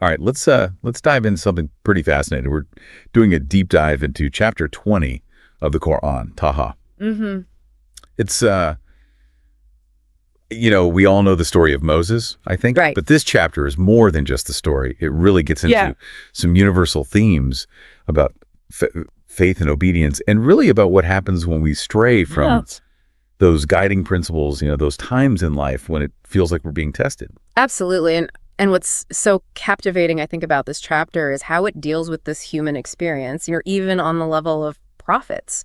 All right, let's dive into something pretty fascinating. We're doing a deep dive into chapter 20 of the Quran, Taha. Mm-hmm. It's we all know the story of Moses, I think, Right. but this chapter is more than just the story. It really gets into some universal themes about faith and obedience, and really about what happens when we stray from those guiding principles, those times in life when it feels like we're being tested. Absolutely. And what's so captivating, I think, about this chapter is how it deals with this human experience, even on the level of prophets.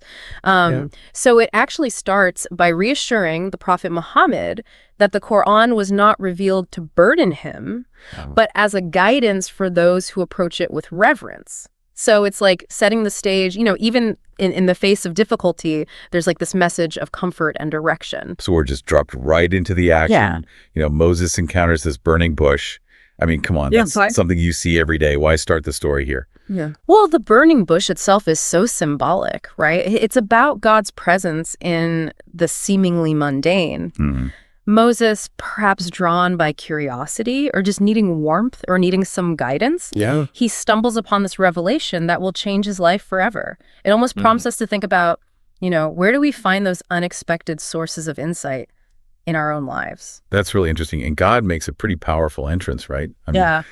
So it actually starts by reassuring the Prophet Muhammad that the Quran was not revealed to burden him, but as a guidance for those who approach it with reverence. So it's like setting the stage, even in the face of difficulty, there's like this message of comfort and direction. So we're just dropped right into the action. Yeah. Moses encounters this burning bush. I mean, come on, that's something you see every day. Why start the story here? Yeah. Well, the burning bush itself is so symbolic, right? It's about God's presence in the seemingly mundane. Mm-hmm. Moses, perhaps drawn by curiosity or just needing warmth or needing some guidance, he stumbles upon this revelation that will change his life forever. It almost prompts us to think about, where do we find those unexpected sources of insight in our own lives? That's really interesting. And God makes a pretty powerful entrance, right? I mean,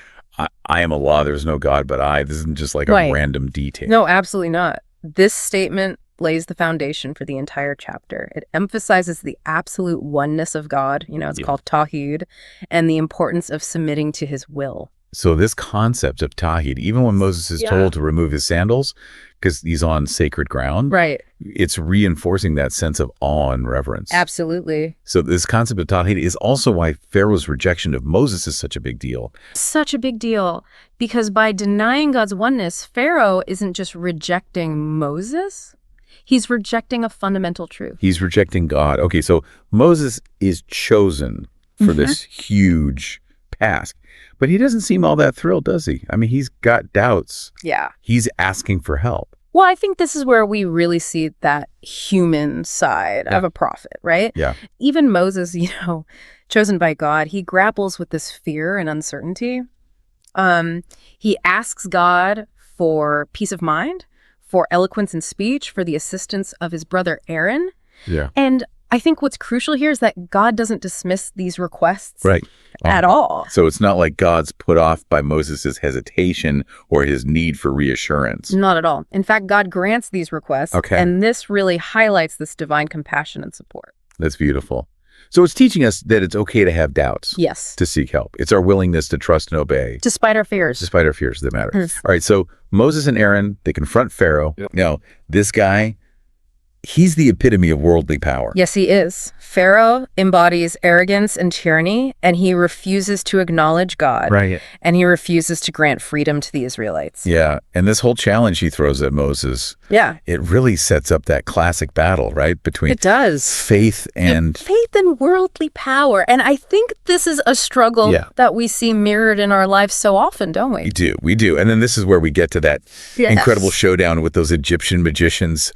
I am Allah, there's no God but I. This isn't just like a random detail. No, absolutely not. This statement lays the foundation for the entire chapter. It emphasizes the absolute oneness of God, it's called Tawheed, and the importance of submitting to his will. So this concept of Tawheed, even when Moses is told to remove his sandals, because he's on sacred ground, right? It's reinforcing that sense of awe and reverence. Absolutely. So this concept of Tawheed is also why Pharaoh's rejection of Moses is such a big deal. Such a big deal, because by denying God's oneness, Pharaoh isn't just rejecting Moses, he's rejecting a fundamental truth. He's rejecting God. Okay, so Moses is chosen for this huge task, but he doesn't seem all that thrilled, does he? I mean, he's got doubts. Yeah. He's asking for help. Well, I think this is where we really see that human side of a prophet, right? Yeah. Even Moses, chosen by God, he grapples with this fear and uncertainty. He asks God for peace of mind, for eloquence in speech, for the assistance of his brother Aaron. Yeah. And I think what's crucial here is that God doesn't dismiss these requests at all. So it's not like God's put off by Moses' hesitation or his need for reassurance. Not at all. In fact, God grants these requests, and this really highlights this divine compassion and support. That's beautiful. So it's teaching us that it's okay to have doubts. Yes. To seek help. It's our willingness to trust and obey. Despite our fears. Despite our fears that matter. All right, so Moses and Aaron, they confront Pharaoh. Now, this guy, he's the epitome of worldly power. Yes, he is. Pharaoh embodies arrogance and tyranny, and he refuses to acknowledge God. Right. And he refuses to grant freedom to the Israelites. Yeah, and this whole challenge he throws at Moses, it really sets up that classic battle, right? Between faith and worldly power. And I think this is a struggle that we see mirrored in our lives so often, don't we? We do. And then this is where we get to that incredible showdown with those Egyptian magicians,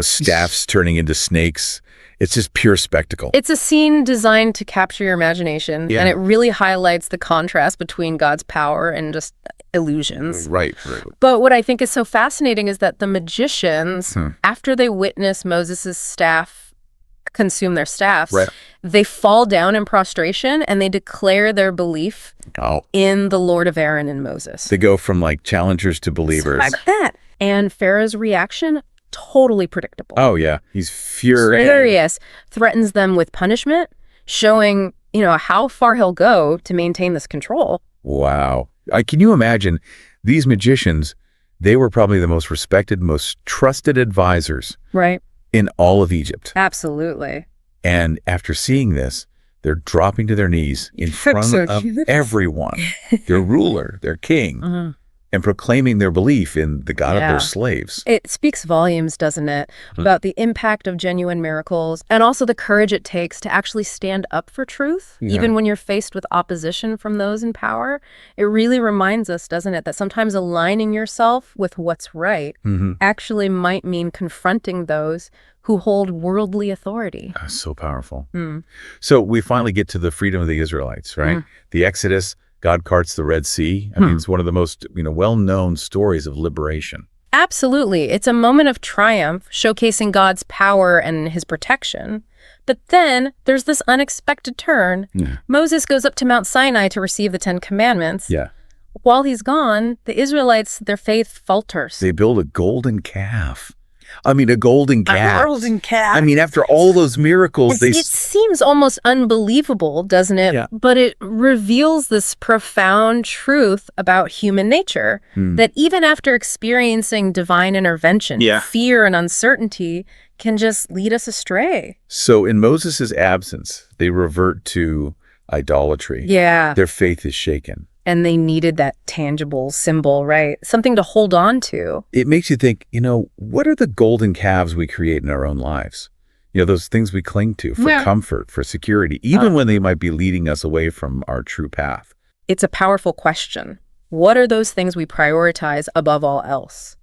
staffs turning into snakes. It's just pure spectacle. It's a scene designed to capture your imagination, and it really highlights the contrast between God's power and just illusions. Right. But what I think is so fascinating is that the magicians, after they witness Moses' staff consume their staffs, they fall down in prostration and they declare their belief in the Lord of Aaron and Moses. They go from like challengers to believers. Like that. And Pharaoh's reaction, totally predictable. Oh, yeah. He's furious. Threatens them with punishment, showing, how far he'll go to maintain this control. Wow. Can you imagine these magicians? They were probably the most respected, most trusted advisors in all of Egypt. Absolutely. And after seeing this, they're dropping to their knees in front of everyone, their ruler, their king. And proclaiming their belief in the God of their slaves. It speaks volumes, doesn't it, about the impact of genuine miracles and also the courage it takes to actually stand up for truth, even when you're faced with opposition from those in power. It really reminds us, doesn't it, that sometimes aligning yourself with what's right actually might mean confronting those who hold worldly authority. So powerful. So we finally get to the freedom of the Israelites, right? The Exodus. God parts the Red Sea. I mean, it's one of the most, well-known stories of liberation. Absolutely. It's a moment of triumph, showcasing God's power and his protection. But then there's this unexpected turn. Yeah. Moses goes up to Mount Sinai to receive the 10 Commandments. Yeah. While he's gone, the Israelites, their faith falters. They build a golden calf. I mean, a golden calf. A golden calf. I mean, after all those miracles, it seems almost unbelievable, doesn't it? Yeah. But it reveals this profound truth about human nature, that even after experiencing divine intervention, fear and uncertainty can just lead us astray. So in Moses' absence, they revert to idolatry. Yeah. Their faith is shaken. And they needed that tangible symbol, right? Something to hold on to. It makes you think, what are the golden calves we create in our own lives? Those things we cling to for comfort, for security, even when they might be leading us away from our true path. It's a powerful question. What are those things we prioritize above all else?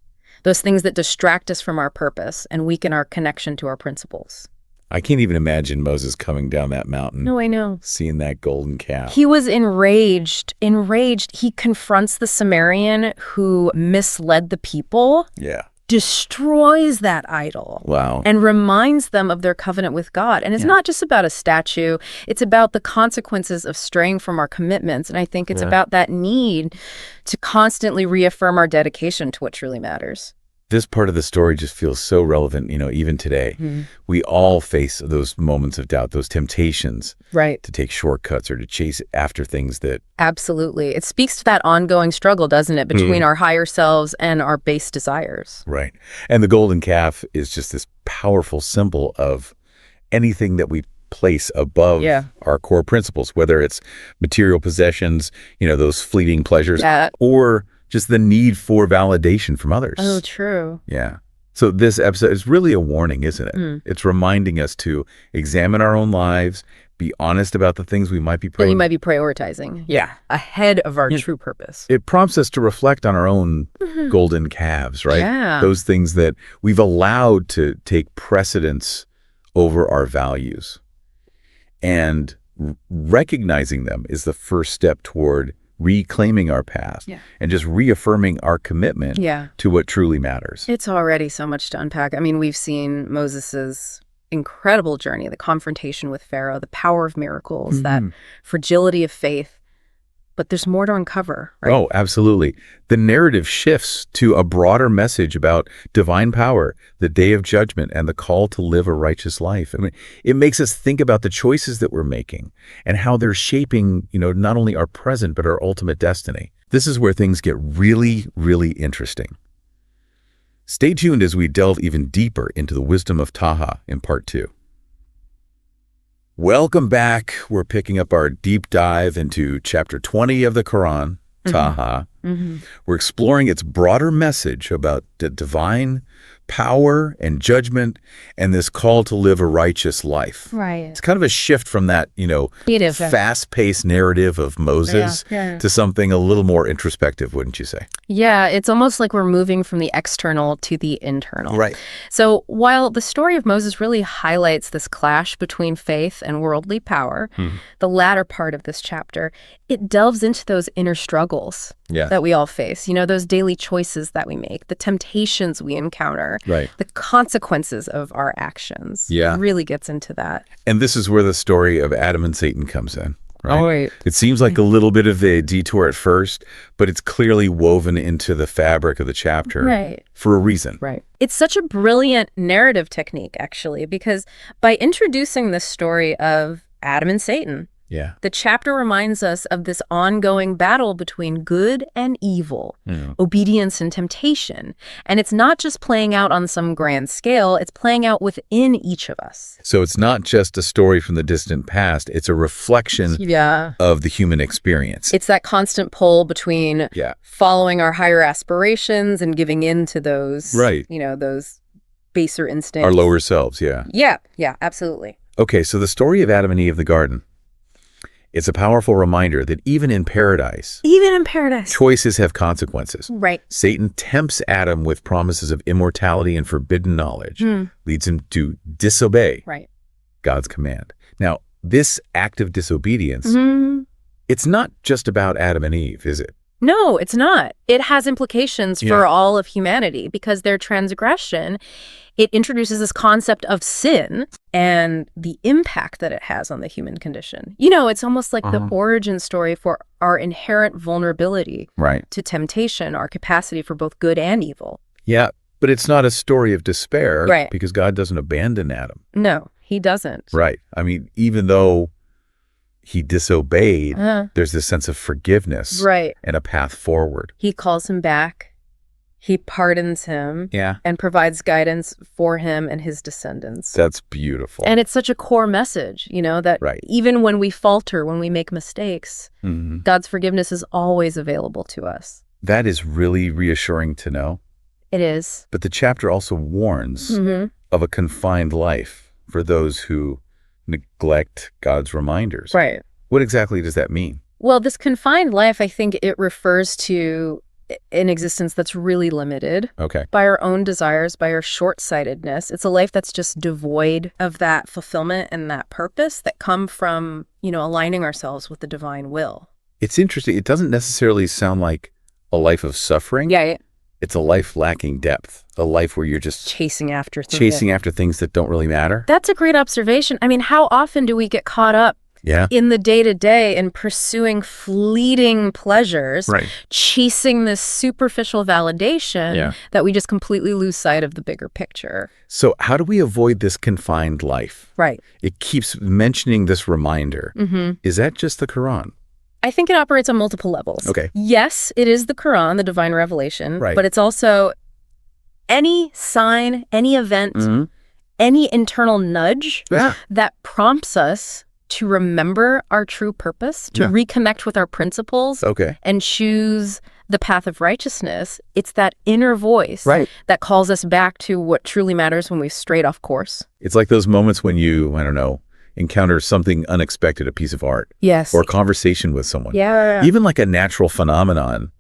Those things that distract us from our purpose and weaken our connection to our principles. I can't even imagine Moses coming down that mountain. No, I know. Seeing that golden calf. He was enraged. He confronts the Sumerian who misled the people. Yeah. Destroys that idol. Wow. And reminds them of their covenant with God. And it's not just about a statue. It's about the consequences of straying from our commitments. And I think it's about that need to constantly reaffirm our dedication to what truly matters. This part of the story just feels so relevant, even today. We all face those moments of doubt, those temptations to take shortcuts or to chase after things that... Absolutely. It speaks to that ongoing struggle, doesn't it, between our higher selves and our base desires. Right. And the golden calf is just this powerful symbol of anything that we place above our core principles, whether it's material possessions, those fleeting pleasures, or just the need for validation from others. Oh, true. Yeah. So this episode is really a warning, isn't it? It's reminding us to examine our own lives, be honest about the things we might be prioritizing. Yeah. Ahead of our true purpose. It prompts us to reflect on our own golden calves, right? Yeah. Those things that we've allowed to take precedence over our values. And recognizing them is the first step toward reclaiming our past and just reaffirming our commitment to what truly matters. It's already so much to unpack. I mean, we've seen Moses's incredible journey, the confrontation with Pharaoh, the power of miracles, that fragility of faith. But there's more to uncover, right? Oh, absolutely. The narrative shifts to a broader message about divine power, the day of judgment, and the call to live a righteous life. I mean, it makes us think about the choices that we're making and how they're shaping, not only our present, but our ultimate destiny. This is where things get really, really interesting. Stay tuned as we delve even deeper into the wisdom of Taha in part 2. Welcome back. We're picking up our deep dive into chapter 20 of the Quran, Taha. We're exploring its broader message about the divine power and judgment and this call to live a righteous life. Right. It's kind of a shift from that, fast-paced narrative of Moses to something a little more introspective, wouldn't you say? Yeah, it's almost like we're moving from the external to the internal. Right. So while the story of Moses really highlights this clash between faith and worldly power, the latter part of this chapter, it delves into those inner struggles that we all face. Those daily choices that we make, the temptations we encounter, the consequences of our actions. It really gets into that. And this is where the story of Adam and Satan comes in. Right? Oh, wait. It seems like a little bit of a detour at first, but it's clearly woven into the fabric of the chapter for a reason. Right. It's such a brilliant narrative technique, actually, because by introducing the story of Adam and Satan, the chapter reminds us of this ongoing battle between good and evil, obedience and temptation. And it's not just playing out on some grand scale, it's playing out within each of us. So it's not just a story from the distant past, it's a reflection of the human experience. It's that constant pull between following our higher aspirations and giving in to those, those baser instincts. Our lower selves, Yeah, absolutely. Okay, so the story of Adam and Eve, the garden. It's a powerful reminder that even in paradise, choices have consequences. Right. Satan tempts Adam with promises of immortality and forbidden knowledge, leads him to disobey God's command. Now, this act of disobedience it's not just about Adam and Eve, is it? No, it's not. It has implications for all of humanity because their transgression, it introduces this concept of sin and the impact that it has on the human condition. It's almost like the origin story for our inherent vulnerability to temptation, our capacity for both good and evil. Yeah, but it's not a story of despair because God doesn't abandon Adam. No, he doesn't. Right. I mean, even though he disobeyed, there's this sense of forgiveness and a path forward. He calls him back. He pardons him and provides guidance for him and his descendants. That's beautiful. And it's such a core message, that even when we falter, when we make mistakes, God's forgiveness is always available to us. That is really reassuring to know. It is. But the chapter also warns of a confined life for those who neglect God's reminders. Right. What exactly does that mean? Well, this confined life, I think it refers to an existence that's really limited by our own desires, by our short-sightedness. It's a life that's just devoid of that fulfillment and that purpose that come from, aligning ourselves with the divine will. It's interesting. It doesn't necessarily sound like a life of suffering. Yeah. It's a life lacking depth, a life where you're just chasing after things that don't really matter. That's a great observation. I mean, how often do we get caught up in the day-to-day and pursuing fleeting pleasures, chasing this superficial validation that we just completely lose sight of the bigger picture? So how do we avoid this confined life? Right. It keeps mentioning this reminder. Is that just the Quran? I think it operates on multiple levels. Okay. Yes, it is the Quran, the divine revelation, but it's also any sign, any event, any internal nudge that prompts us to remember our true purpose, to reconnect with our principles, and choose the path of righteousness. It's that inner voice that calls us back to what truly matters when we've strayed off course. It's like those moments when you, encounter something unexpected, a piece of art. Yes. Or a conversation with someone. Yeah. Even like a natural phenomenon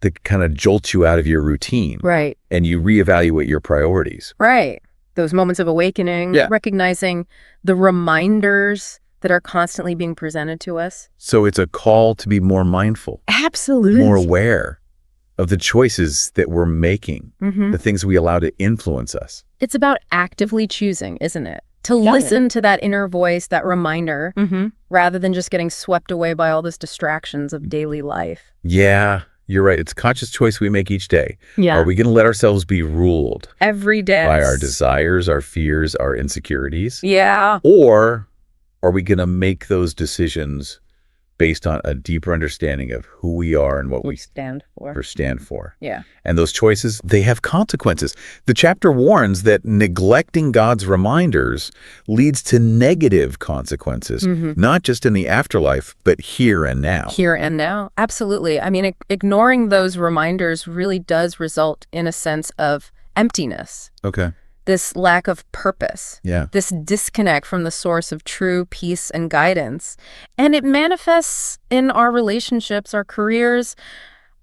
that kind of jolts you out of your routine. Right. And you reevaluate your priorities. Right. Those moments of awakening, recognizing the reminders that are constantly being presented to us. So it's a call to be more mindful. Absolutely. More aware of the choices that we're making, the things we allow to influence us. It's about actively choosing, isn't it? To listen to that inner voice, that reminder, rather than just getting swept away by all these distractions of daily life. Yeah, you're right. It's a conscious choice we make each day. Yeah. Are we going to let ourselves be ruled every day by our desires, our fears, our insecurities? Yeah. Or are we going to make those decisions based on a deeper understanding of who we are and what we stand for? Yeah. And those choices, they have consequences. The chapter warns that neglecting God's reminders leads to negative consequences, not just in the afterlife, but here and now. Here and now. Absolutely. I mean, ignoring those reminders really does result in a sense of emptiness. Okay. This lack of purpose, this disconnect from the source of true peace and guidance. And it manifests in our relationships, our careers,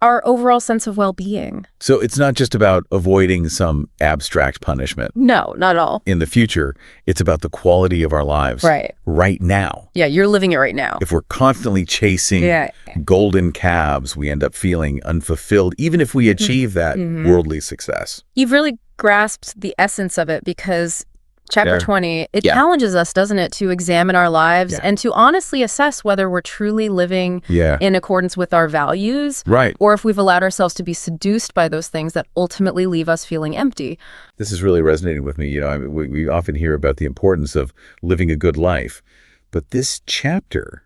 our overall sense of well-being. So it's not just about avoiding some abstract punishment. No, not at all. In the future, it's about the quality of our lives right now. Yeah, you're living it right now. If we're constantly chasing golden calves, we end up feeling unfulfilled, even if we achieve that worldly success. You've really grasped the essence of it because Chapter 20, it challenges us, doesn't it, to examine our lives and to honestly assess whether we're truly living in accordance with our values, or if we've allowed ourselves to be seduced by those things that ultimately leave us feeling empty. This is really resonating with me. We often hear about the importance of living a good life, but this chapter,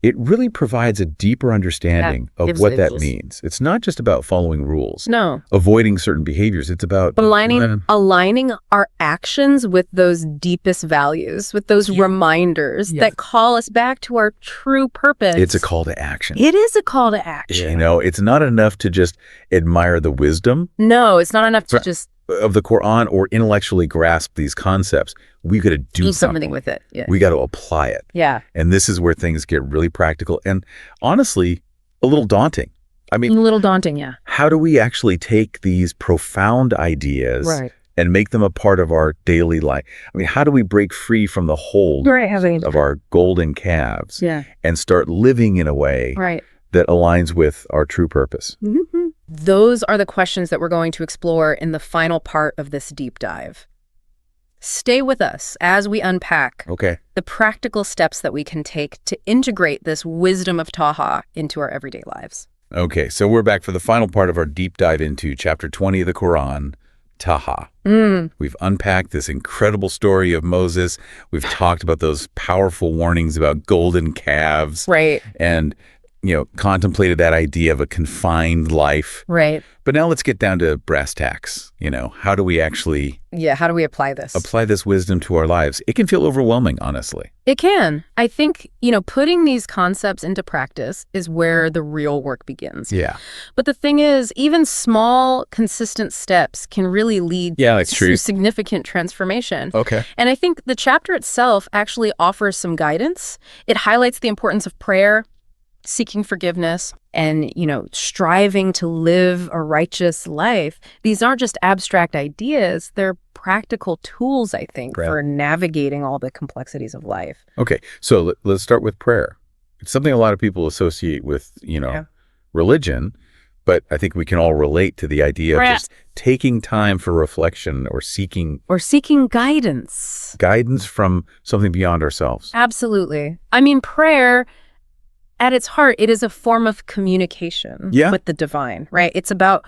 it really provides a deeper understanding of what that means. It's not just about following rules. No. Avoiding certain behaviors. It's about aligning our actions with those deepest values, with those reminders that call us back to our true purpose. It's a call to action. It is a call to action. It's not enough to just admire the wisdom. No, it's not enough to just of the Quran or intellectually grasp these concepts. We got to do something with it. Yeah. We got to apply it. Yeah. And this is where things get really practical and honestly, a little daunting. I mean, a little daunting, yeah. How do we actually take these profound ideas and make them a part of our daily life. I mean, how do we break free from the hold of our golden calves and start living in a way that aligns with our true purpose? Those are the questions that we're going to explore in the final part of this deep dive. Stay with us as we unpack the practical steps that we can take to integrate this wisdom of Taha into our everyday lives. Okay, so we're back for the final part of our deep dive into chapter 20 of the Quran, Taha. We've unpacked this incredible story of Moses. We've talked about those powerful warnings about golden calves. And contemplated that idea of a confined life. But now let's get down to brass tacks. How do we actually... how do we apply this? Apply this wisdom to our lives? It can feel overwhelming, honestly. It can. I think, putting these concepts into practice is where the real work begins. But the thing is, even small, consistent steps can really lead to significant transformation. And I think the chapter itself actually offers some guidance. It highlights the importance of prayer, seeking forgiveness, and, striving to live a righteous life. These aren't just abstract ideas. They're practical tools, I think, for navigating all the complexities of life. Okay, so let's start with prayer. It's something a lot of people associate with, religion, but I think we can all relate to the idea of just taking time for reflection or seeking guidance. Guidance from something beyond ourselves. Absolutely. I mean, prayer, at its heart, it is a form of communication with the divine, right? It's about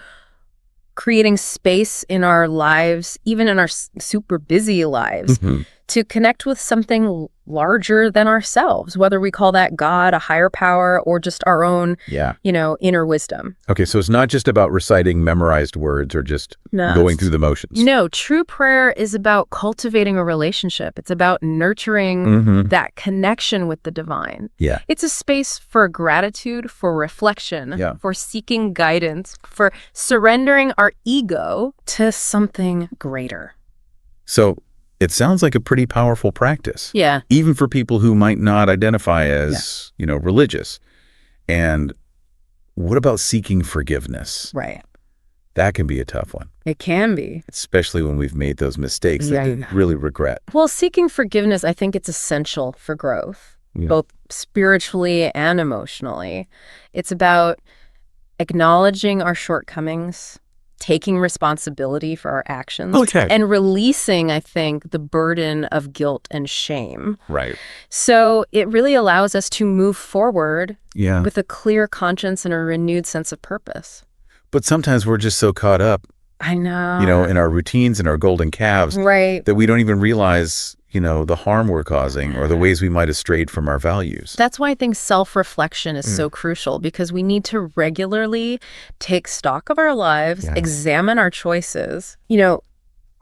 creating space in our lives, even in our super busy lives, to connect with something larger than ourselves, whether we call that God, a higher power, or just our own, inner wisdom. Okay, so it's not just about reciting memorized words or just going through the motions. No, true prayer is about cultivating a relationship. It's about nurturing that connection with the divine. It's a space for gratitude, for reflection, for seeking guidance, for surrendering our ego to something greater. So it sounds like a pretty powerful practice. Even for people who might not identify as, religious. And what about seeking forgiveness? That can be a tough one. It can be. Especially when we've made those mistakes that we really regret. Well, seeking forgiveness, I think it's essential for growth, both spiritually and emotionally. It's about acknowledging our shortcomings, taking responsibility for our actions, and releasing, I think, the burden of guilt and shame. So it really allows us to move forward with a clear conscience and a renewed sense of purpose. But sometimes we're just so caught up, I know, in our routines and our golden calves, that we don't even realize, the harm we're causing or the ways we might have strayed from our values. That's why I think self-reflection is so crucial, because we need to regularly take stock of our lives, examine our choices,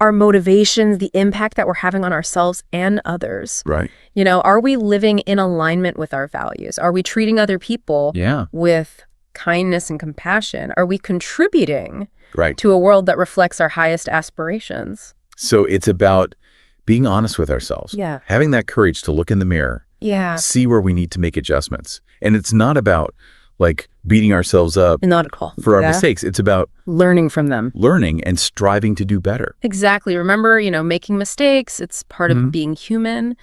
our motivations, the impact that we're having on ourselves and others. Are we living in alignment with our values? Are we treating other people with kindness and compassion? Are we contributing to a world that reflects our highest aspirations? So it's about being honest with ourselves, having that courage to look in the mirror, see where we need to make adjustments. And it's not about beating ourselves up for our mistakes. It's about learning from them, learning and striving to do better. Exactly. Remember, making mistakes, it's part of being human.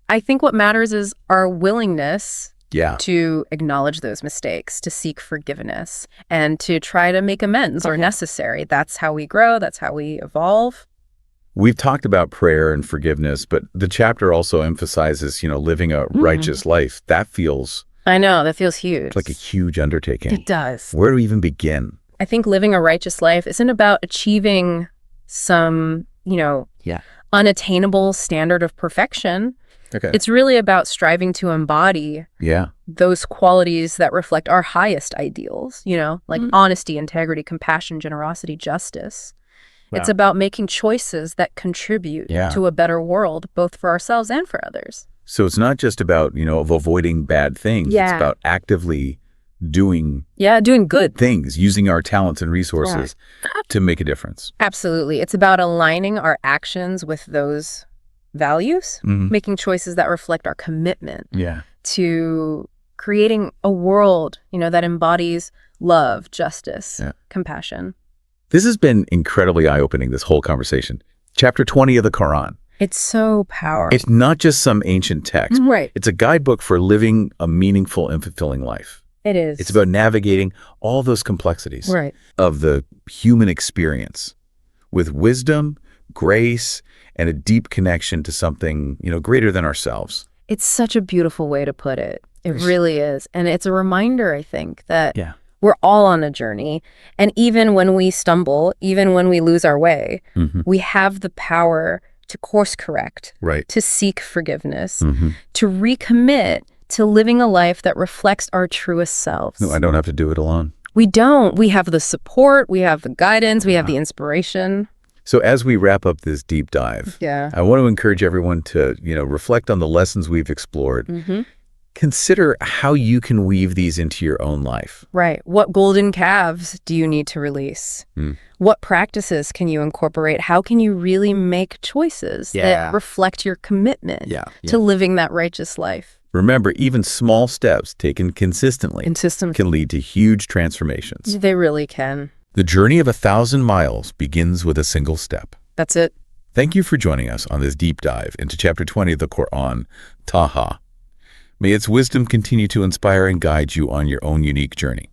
I think what matters is our willingness to acknowledge those mistakes, to seek forgiveness, and to try to make amends where necessary. That's how we grow. That's how we evolve. We've talked about prayer and forgiveness, but the chapter also emphasizes, living a righteous life. That feels... I know, that feels huge. It's like a huge undertaking. It does. Where do we even begin? I think living a righteous life isn't about achieving some, unattainable standard of perfection. It's really about striving to embody those qualities that reflect our highest ideals, like honesty, integrity, compassion, generosity, justice. It's about making choices that contribute to a better world, both for ourselves and for others. So it's not just about, of avoiding bad things. It's about actively doing good things, using our talents and resources to make a difference. Absolutely. It's about aligning our actions with those values, making choices that reflect our commitment to creating a world, that embodies love, justice, compassion. This has been incredibly eye-opening, this whole conversation. Chapter 20 of the Quran. It's so powerful. It's not just some ancient text. Right. It's a guidebook for living a meaningful and fulfilling life. It is. It's about navigating all those complexities of the human experience with wisdom, grace, and a deep connection to something, greater than ourselves. It's such a beautiful way to put it. It really is. And it's a reminder, I think, that we're all on a journey. And even when we stumble, even when we lose our way, we have the power to course correct, to seek forgiveness, to recommit to living a life that reflects our truest selves. No, I don't have to do it alone. We don't. We have the support, we have the guidance, we have the inspiration. So as we wrap up this deep dive, I want to encourage everyone to, reflect on the lessons we've explored. Consider how you can weave these into your own life. Right. What golden calves do you need to release? What practices can you incorporate? How can you really make choices that reflect your commitment to living that righteous life? Remember, even small steps taken consistently can lead to huge transformations. They really can. The journey of 1,000 miles begins with a single step. That's it. Thank you for joining us on this deep dive into Chapter 20 of the Quran, Taha. May its wisdom continue to inspire and guide you on your own unique journey.